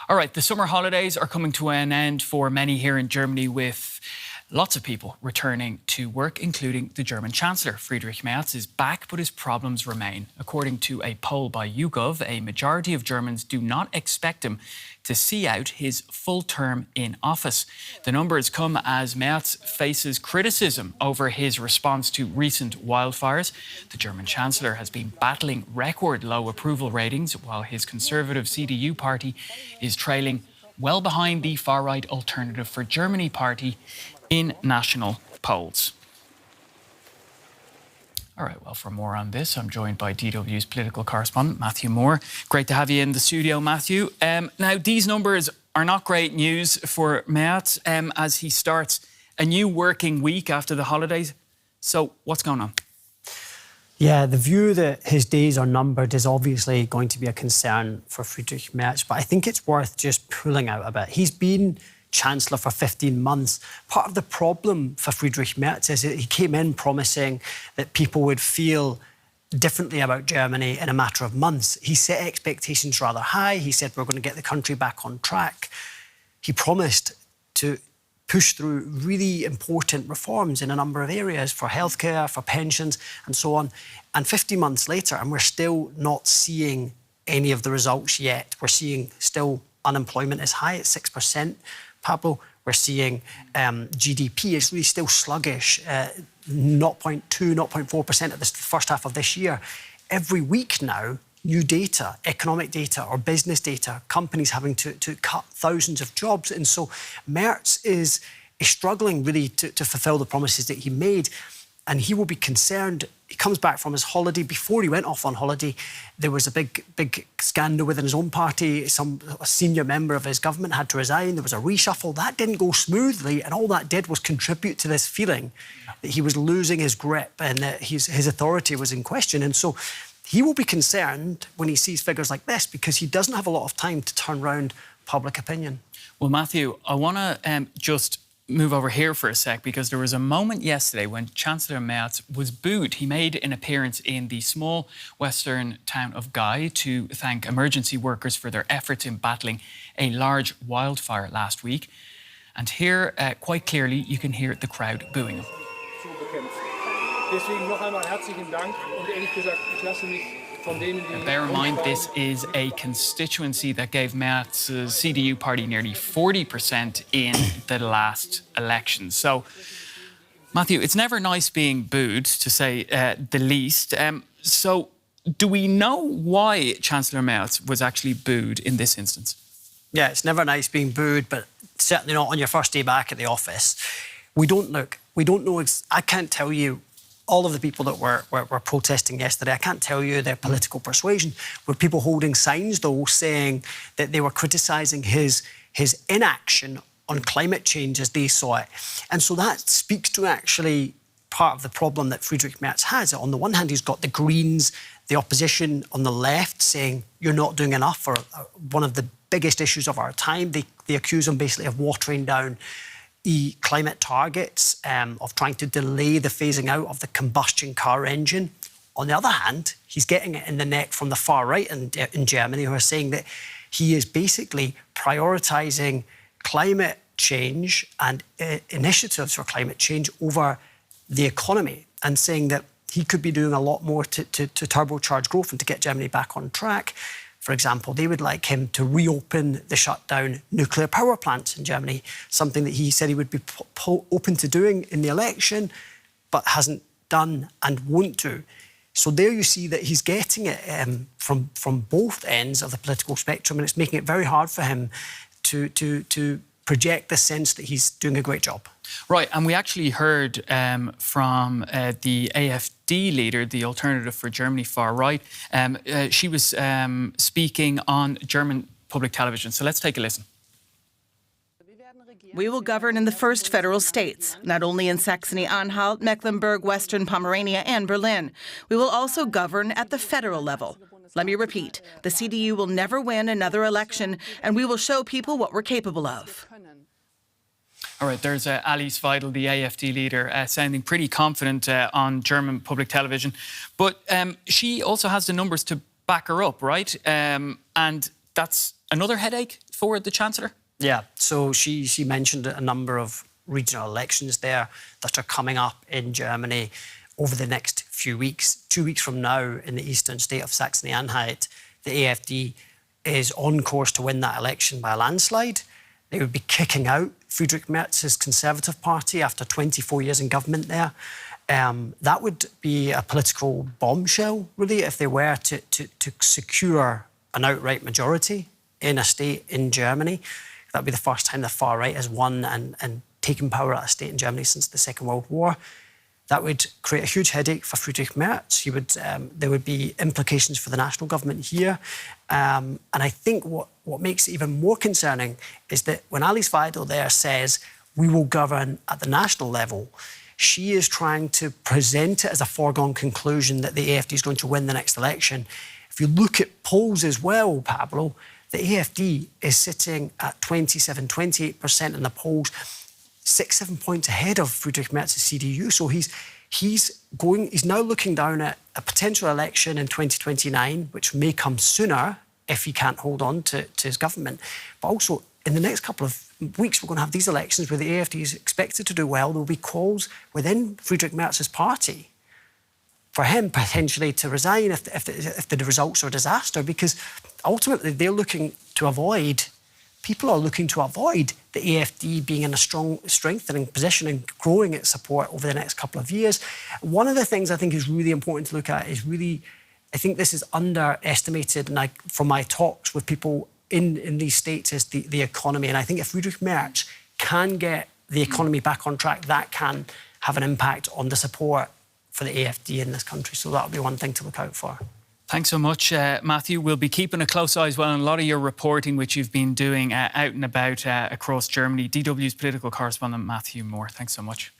All right, the summer holidays are coming to an end for many here in Germany, with lots of people returning to work, including the German Chancellor. Friedrich Merz is back, but his problems remain. According to a poll by YouGov, a majority of Germans do not expect him to see out his full term in office. The numbers come as Merz faces criticism over his response to recent wildfires. The German Chancellor has been battling record low approval ratings, while his conservative CDU party is trailing well behind the far-right Alternative for Germany party in national polls. All right, well, for more on this, I'm joined by DW's political correspondent, Matthew Moore. Great to have you in the studio, Matthew. Now, these numbers are not great news for Merz as he starts a new working week after the holidays. So what's going on? Yeah, the view that his days are numbered is obviously going to be a concern for Friedrich Merz, but I think it's worth just pulling out a bit. He's been Chancellor for 15 months. Part of the problem for Friedrich Merz is that he came in promising that people would feel differently about Germany in a matter of months. He set expectations rather high. He said we're going to get the country back on track. He promised to push through really important reforms in a number of areas for healthcare, for pensions and so on. And 50 months later, and we're still not seeing any of the results yet. We're seeing still unemployment is high at 6%. Pablo, we're seeing GDP is really still sluggish, 0.2%, 0.4% at the first half of this year. Every week now, new data, economic data or business data, companies having to cut thousands of jobs. And so Merz is struggling really to fulfil the promises that he made. And he will be concerned. He comes back from his holiday. Before he went off on holiday, there was a big scandal within his own party. A senior member of his government had to resign. There was a reshuffle. That didn't go smoothly, and all that did was contribute to this feeling that he was losing his grip and that his authority was in question. And so he will be concerned when he sees figures like this, because he doesn't have a lot of time to turn around public opinion. Well, Matthew, I want to just move over here for a sec, because there was a moment yesterday when Chancellor Merz was booed. He made an appearance in the small western town of Guy to thank emergency workers for their efforts in battling a large wildfire last week. And here, quite clearly, you can hear the crowd booing him. And bear in mind, this is a constituency that gave Merz's CDU party nearly 40% in the last election. So, Matthew, it's never nice being booed, to say the least. So, do we know why Chancellor Merz was actually booed in this instance? Yeah, it's never nice being booed, but certainly not on your first day back at the office. We don't know. I can't tell you all of the people that were protesting yesterday. I can't tell you their political persuasion. Were people holding signs, though, saying that they were criticising his inaction on climate change as they saw it. And so that speaks to actually part of the problem that Friedrich Merz has. On the one hand, he's got the Greens, the opposition on the left, saying you're not doing enough for one of the biggest issues of our time. They accuse him basically of watering down climate targets, of trying to delay the phasing out of the combustion car engine. On the other hand, he's getting it in the neck from the far right in Germany, who are saying that he is basically prioritising climate change and initiatives for climate change over the economy, and saying that he could be doing a lot more to turbocharge growth and to get Germany back on track. For example, they would like him to reopen the shut down nuclear power plants in Germany, something that he said he would be open to doing in the election, but hasn't done and won't do. So there you see that he's getting it from both ends of the political spectrum, and it's making it very hard for him to project the sense that he's doing a great job. Right, and we actually heard from the AfD leader, the Alternative for Germany far right. She was speaking on German public television. So let's take a listen. We will govern in the first federal states, not only in Saxony-Anhalt, Mecklenburg, Western Pomerania and Berlin. We will also govern at the federal level. Let me repeat, the CDU will never win another election, and we will show people what we're capable of. All right, there's Alice Weidel, the AfD leader, sounding pretty confident on German public television. But she also has the numbers to back her up, right? And that's another headache for the Chancellor? Yeah, so she mentioned a number of regional elections there that are coming up in Germany over the next few weeks. 2 weeks from now, in the eastern state of Saxony-Anhalt, the AfD is on course to win that election by a landslide. They would be kicking out Friedrich Merz's Conservative Party after 24 years in government there. That would be a political bombshell, really, if they were to secure an outright majority in a state in Germany. That would be the first time the far right has won and taken power at a state in Germany since the Second World War. That would create a huge headache for Friedrich Merz. There would be implications for the national government here. And I think what makes it even more concerning is that when Alice Weidel there says, we will govern at the national level, she is trying to present it as a foregone conclusion that the AfD is going to win the next election. If you look at polls as well, Pablo, the AfD is sitting at 27-28% in the polls, 6-7 points ahead of Friedrich Merz's CDU. So he's now looking down at a potential election in 2029, which may come sooner if he can't hold on to his government. But also, in the next couple of weeks, we're going to have these elections where the AfD is expected to do well. There will be calls within Friedrich Merz's party for him potentially to resign if the results are a disaster, because ultimately people are looking to avoid the AfD being in a strengthening position and growing its support over the next couple of years. One of the things I think is really important to look at is I think this is underestimated, and from my talks with people in these states, is the economy. And I think if Friedrich Merz can get the economy back on track, that can have an impact on the support for the AfD in this country. So that'll be one thing to look out for. Thanks so much, Matthew. We'll be keeping a close eye as well on a lot of your reporting, which you've been doing out and about across Germany. DW's political correspondent Matthew Moore. Thanks so much.